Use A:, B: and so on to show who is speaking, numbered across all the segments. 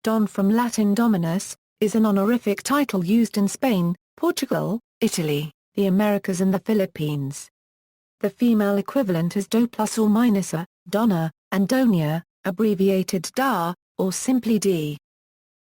A: Don from Latin dominus, is an honorific title used in Spain, Portugal, Italy, the Americas and the Philippines. The female equivalent is do plus or minus a, donna, and donia, abbreviated da, or simply d.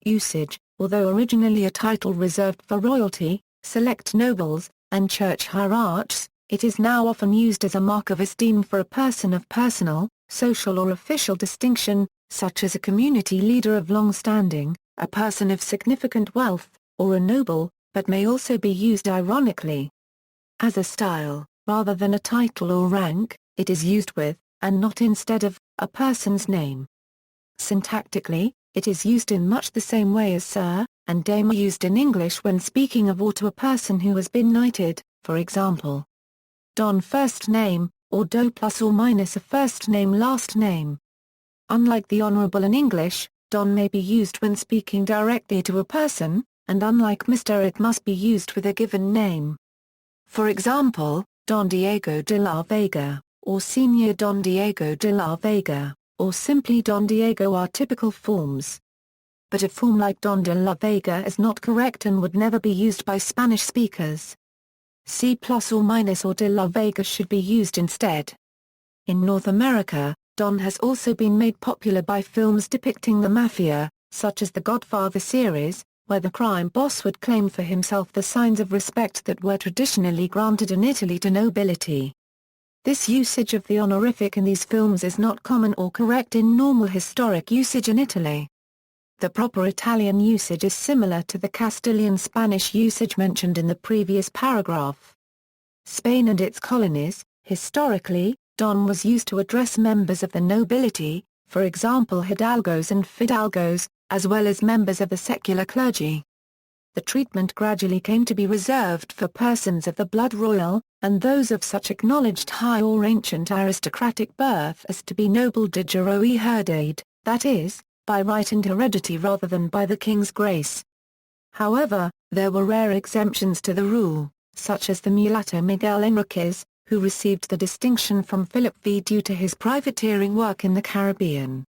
A: Usage: although originally a title reserved for royalty, select nobles, and church hierarchs, it is now often used as a mark of esteem for a person of personal, social or official distinction, such as a community leader of long standing, a person of significant wealth, or a noble, but may also be used ironically. As a style, rather than a title or rank, it is used with, and not instead of, a person's name. Syntactically, it is used in much the same way as sir and dame are used in English when speaking of or to a person who has been knighted, for example. Don first name, or do plus or minus a first name last name. Unlike the honorable in English, Don may be used when speaking directly to a person, and unlike Mr. it must be used with a given name. For example, Don Diego de la Vega, or Señor Don Diego de la Vega, or simply Don Diego are typical forms. But a form like Don de la Vega is not correct and would never be used by Spanish speakers. C plus or minus or de la Vega should be used instead. In North America, Don has also been made popular by films depicting the mafia, such as the Godfather series, where the crime boss would claim for himself the signs of respect that were traditionally granted in Italy to nobility. This usage of the honorific in these films is not common or correct in normal historic usage in Italy. The proper Italian usage is similar to the Castilian Spanish usage mentioned in the previous paragraph. Spain and its colonies: historically, Don was used to address members of the nobility, for example hidalgos and fidalgos, as well as members of the secular clergy. The treatment gradually came to be reserved for persons of the blood royal, and those of such acknowledged high or ancient aristocratic birth as to be noble de jure y heredade, that is, by right and heredity rather than by the king's grace. However, there were rare exemptions to the rule, such as the mulatto Miguel Enriquez, who received the distinction from Philip V due to his privateering work in the Caribbean.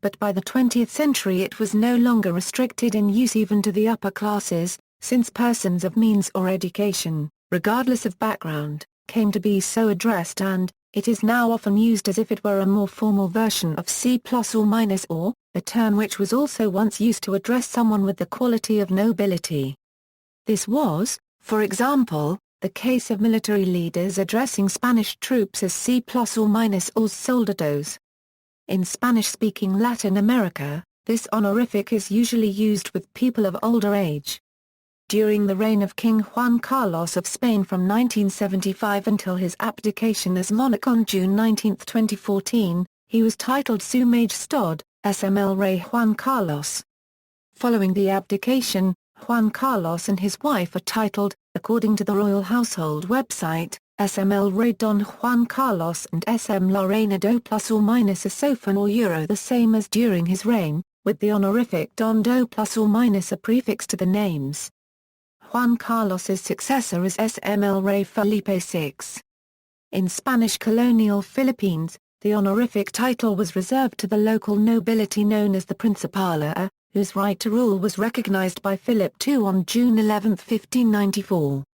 A: But by the 20th century it was no longer restricted in use even to the upper classes, since persons of means or education, regardless of background, came to be so addressed and, it is now often used as if it were a more formal version of C plus or minus or, a term which was also once used to address someone with the quality of nobility. This was, for example, the case of military leaders addressing Spanish troops as C plus or minus or soldados. In Spanish-speaking Latin America, this honorific is usually used with people of older age. During the reign of King Juan Carlos of Spain from 1975 until his abdication as monarch on June 19, 2014, he was titled Su Majestad, SML Rey Juan Carlos. Following the abdication, Juan Carlos and his wife are titled, according to the royal household website, SML Rey Don Juan Carlos and SM La Reina do plus or minus a sofan or euro the same as during his reign, with the honorific Don do plus or minus a prefix to the names. Juan Carlos's successor is SML Rey Felipe VI. In Spanish colonial Philippines, the honorific title was reserved to the local nobility known as the Principala, whose right to rule was recognized by Philip II on June 11, 1594.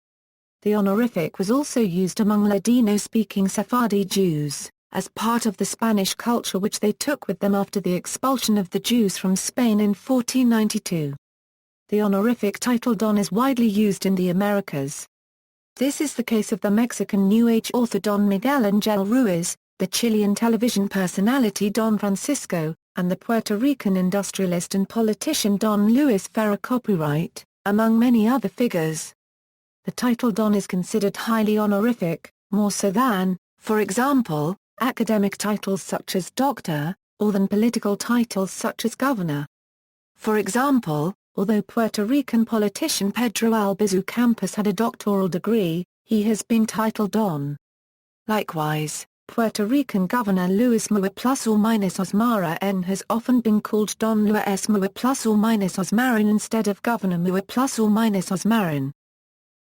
A: The honorific was also used among Ladino-speaking Sephardi Jews, as part of the Spanish culture which they took with them after the expulsion of the Jews from Spain in 1492. The honorific title Don is widely used in the Americas. This is the case of the Mexican New Age author Don Miguel Angel Ruiz, the Chilean television personality Don Francisco, and the Puerto Rican industrialist and politician Don Luis Ferrer copyright, among many other figures. The title Don is considered highly honorific, more so than, for example, academic titles such as doctor, or than political titles such as governor. For example, although Puerto Rican politician Pedro Albizu Campos had a doctoral degree, he has been titled Don. Likewise, Puerto Rican Governor Luis Mua plus or minus Osmara N has often been called Don Luis Mua plus or minus Osmarin instead of Governor Mua plus or minus Osmarin.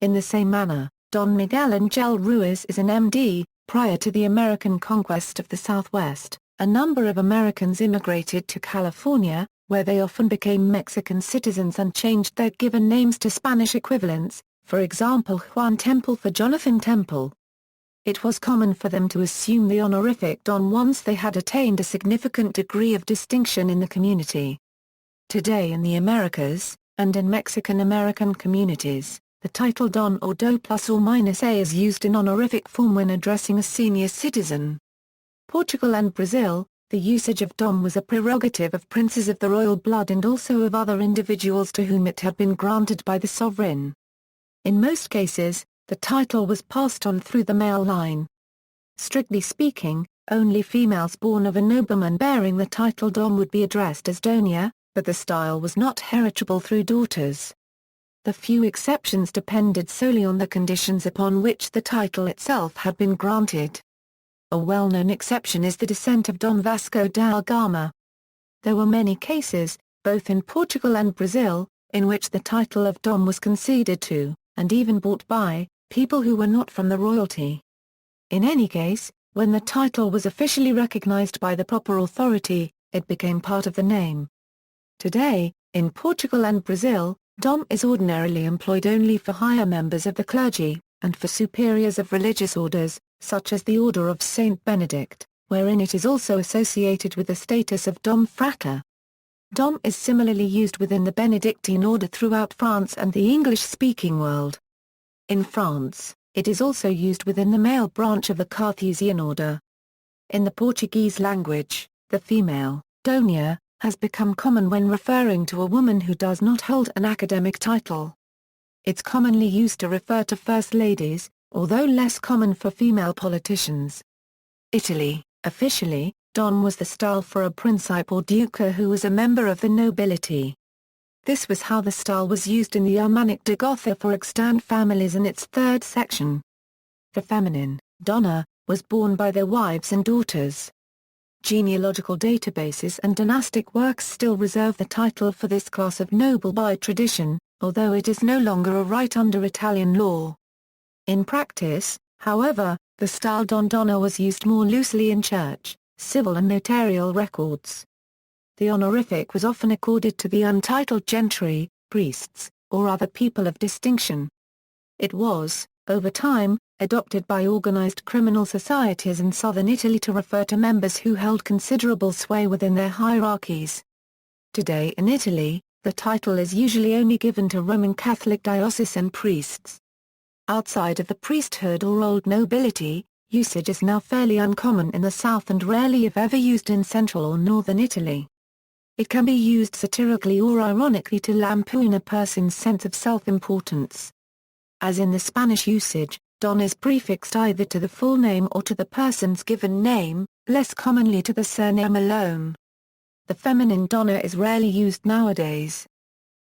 A: In the same manner, Don Miguel Angel Ruiz is an MD. Prior to the American conquest of the Southwest, a number of Americans immigrated to California, where they often became Mexican citizens and changed their given names to Spanish equivalents, for example Juan Temple for Jonathan Temple. It was common for them to assume the honorific Don once they had attained a significant degree of distinction in the community. Today in the Americas, and in Mexican-American communities, the title Don or Do plus or minus A is used in honorific form when addressing a senior citizen. Portugal and Brazil, the usage of Dom was a prerogative of princes of the royal blood and also of other individuals to whom it had been granted by the sovereign. In most cases, the title was passed on through the male line. Strictly speaking, only females born of a nobleman bearing the title Dom would be addressed as Doña, but the style was not heritable through daughters. The few exceptions depended solely on the conditions upon which the title itself had been granted. A well-known exception is the descent of Dom Vasco da Gama. There were many cases, both in Portugal and Brazil, in which the title of Dom was conceded to, and even bought by, people who were not from the royalty. In any case, when the title was officially recognized by the proper authority, it became part of the name. Today, in Portugal and Brazil, Dom is ordinarily employed only for higher members of the clergy, and for superiors of religious orders, such as the Order of Saint Benedict, wherein it is also associated with the status of Dom Frater. Dom is similarly used within the Benedictine order throughout France and the English-speaking world. In France, it is also used within the male branch of the Carthusian order. In the Portuguese language, the female, Doña, has become common when referring to a woman who does not hold an academic title. It's commonly used to refer to first ladies, although less common for female politicians. Italy, officially, Don was the style for a principe or duca who was a member of the nobility. This was how the style was used in the Almanac de Gotha for extant families in its third section. The feminine, Donna, was borne by their wives and daughters. Genealogical databases and dynastic works still reserve the title for this class of noble by tradition, although it is no longer a right under Italian law. In practice, however, the style Don Donna was used more loosely in church, civil and notarial records. The honorific was often accorded to the untitled gentry, priests, or other people of distinction. It was, over time, adopted by organized criminal societies in southern Italy to refer to members who held considerable sway within their hierarchies. Today in Italy, the title is usually only given to Roman Catholic diocesan priests. Outside of the priesthood or old nobility, usage is now fairly uncommon in the south and rarely if ever used in central or northern Italy. It can be used satirically or ironically to lampoon a person's sense of self-importance. As in the Spanish usage, Don is prefixed either to the full name or to the person's given name, less commonly to the surname alone. The feminine Donna is rarely used nowadays.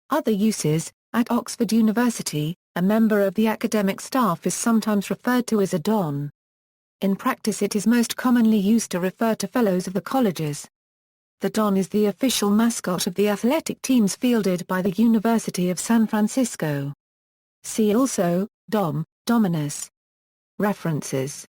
A: Other uses: at Oxford University, a member of the academic staff is sometimes referred to as a Don. In practice it is most commonly used to refer to fellows of the colleges. The Don is the official mascot of the athletic teams fielded by the University of San Francisco. See also, Dom, Dominus. References